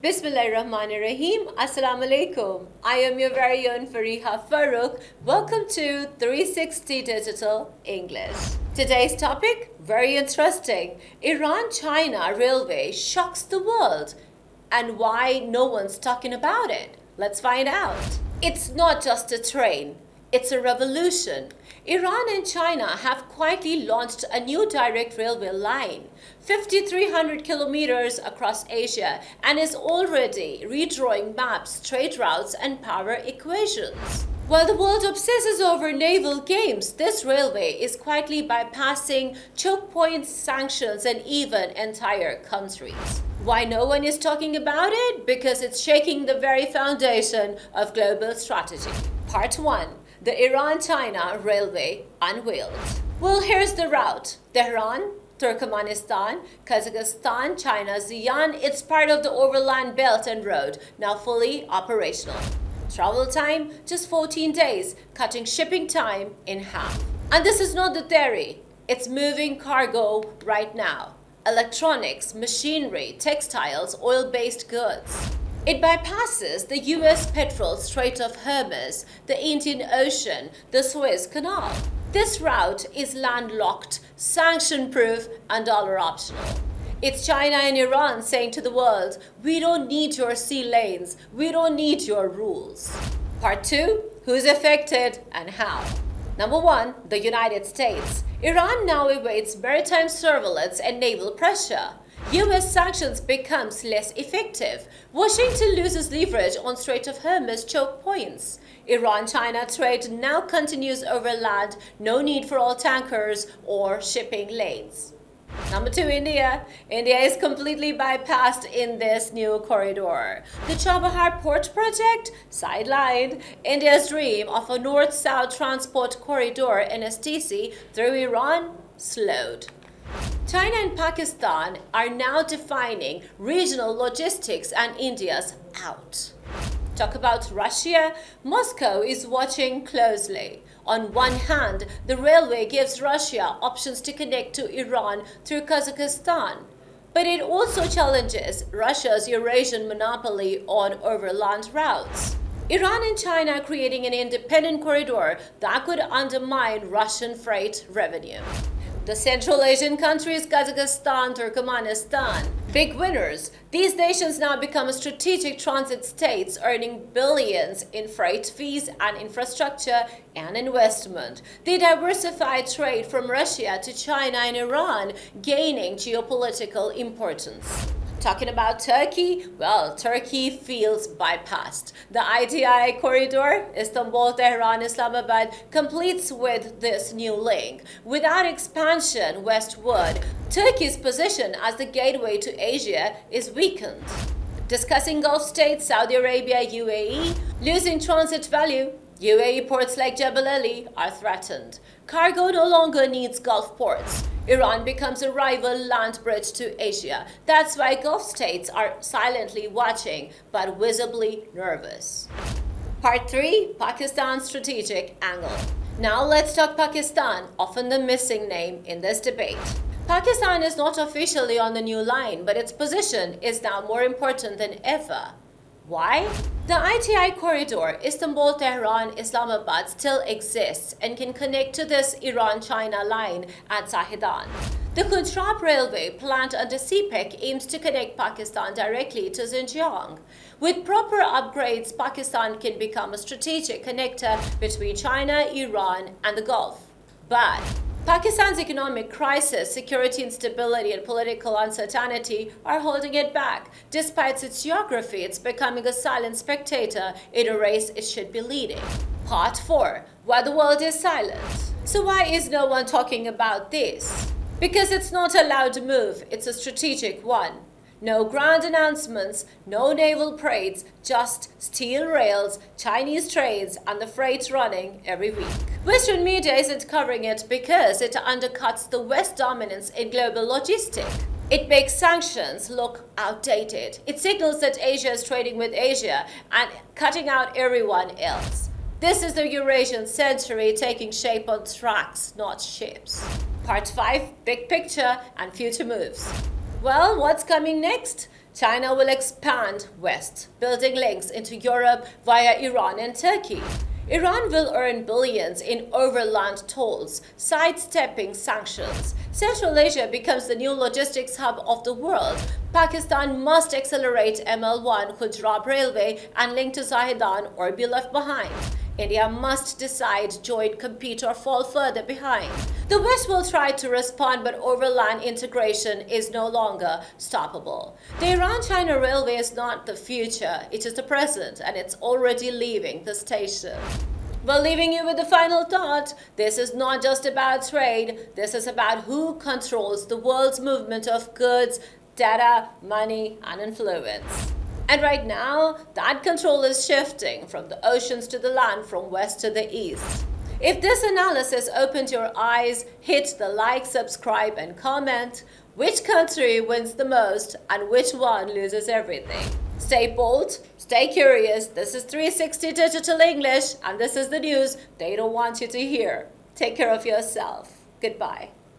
Bismillahirrahmanirrahim. Assalamu alaikum. I am your very own Fariha Farrukh. Welcome to 360 Digital English. Today's topic, very interesting. Iran-China railway shocks the world. And why no one's talking about it? Let's find out. It's not just a train. It's a revolution. Iran and China have quietly launched a new direct railway line, 5,300 kilometers across Asia, and is already redrawing maps, trade routes, and power equations. While the world obsesses over naval games, this railway is quietly bypassing choke points, sanctions, and even entire countries. Why no one is talking about it? Because it's shaking the very foundation of global strategy. Part 1. The Iran-China Railway unveiled. Well, here's the route. Tehran, Turkmenistan, Kazakhstan, China, Xi'an. It's part of the Overland Belt and Road, now fully operational. Travel time, just 14 days, cutting shipping time in half. And this is not the theory. It's moving cargo right now. Electronics, machinery, textiles, oil-based goods. It bypasses the US petrol Strait of Hormuz, the Indian Ocean, the Suez Canal. This route is landlocked, sanction-proof, and dollar-optional. It's China and Iran saying to the world, we don't need your sea lanes, we don't need your rules. Part 2, who's affected and how? Number 1, the United States. Iran now awaits maritime surveillance and naval pressure. US sanctions becomes less effective. Washington loses leverage on Strait of Hormuz choke points. Iran-China trade now continues over land, no need for all tankers or shipping lanes. Number 2, India. India is completely bypassed in this new corridor. The Chabahar Port Project sidelined. India's dream of a north-south transport corridor NSTC through Iran slowed. China and Pakistan are now defining regional logistics and India's out. Talk about Russia. Moscow is watching closely. On one hand, the railway gives Russia options to connect to Iran through Kazakhstan. But it also challenges Russia's Eurasian monopoly on overland routes. Iran and China are creating an independent corridor that could undermine Russian freight revenue. The Central Asian countries, Kazakhstan, Turkmenistan, big winners. These nations now become strategic transit states, earning billions in freight fees and infrastructure and investment. They diversify trade from Russia to China and Iran, gaining geopolitical importance. Talking about Turkey, well, Turkey feels bypassed. The ITI corridor, Istanbul, Tehran, Islamabad, completes with this new link. Without expansion westward, Turkey's position as the gateway to Asia is weakened. Discussing Gulf states, Saudi Arabia, UAE, losing transit value. UAE ports like Jebel Ali are threatened. Cargo no longer needs Gulf ports. Iran becomes a rival land bridge to Asia. That's why Gulf states are silently watching, but visibly nervous. Part 3, Pakistan's strategic angle. Now let's talk Pakistan, often the missing name in this debate. Pakistan is not officially on the new line, but its position is now more important than ever. Why? The ITI corridor, Istanbul, Tehran, Islamabad, still exists and can connect to this Iran-China line at Zahedan. The Kuntrab railway plant under CPEC aims to connect Pakistan directly to Xinjiang. With proper upgrades, Pakistan can become a strategic connector between China, Iran, and the Gulf. But Pakistan's economic crisis, security instability, and political uncertainty are holding it back. Despite its geography, it's becoming a silent spectator in a race it should be leading. Part 4. Why the world is silent. So why is no one talking about this? Because it's not a loud move, it's a strategic one. No grand announcements, no naval parades, just steel rails, Chinese trains, and the freight running every week. Western media isn't covering it because it undercuts the West's dominance in global logistics. It makes sanctions look outdated. It signals that Asia is trading with Asia and cutting out everyone else. This is the Eurasian century taking shape on tracks, not ships. Part 5, Big Picture and Future Moves. Well, what's coming next? China will expand west, building links into Europe via Iran and Turkey. Iran will earn billions in overland tolls, sidestepping sanctions. Central Asia becomes the new logistics hub of the world. Pakistan must accelerate ML1 Gujarat Railway and link to Zahedan or be left behind. India must decide join, compete, or fall further behind. The West will try to respond, but overland integration is no longer stoppable. The Iran-China railway is not the future, it is the present, and it's already leaving the station. Well, leaving you with the final thought, this is not just about trade, this is about who controls the world's movement of goods, data, money, and influence. And right now, that control is shifting from the oceans to the land, from west to the east. If this analysis opened your eyes, hit the like, subscribe, and comment. Which country wins the most and which one loses everything? Stay bold, stay curious. This is 360 Digital English, and this is the news they don't want you to hear. Take care of yourself. Goodbye.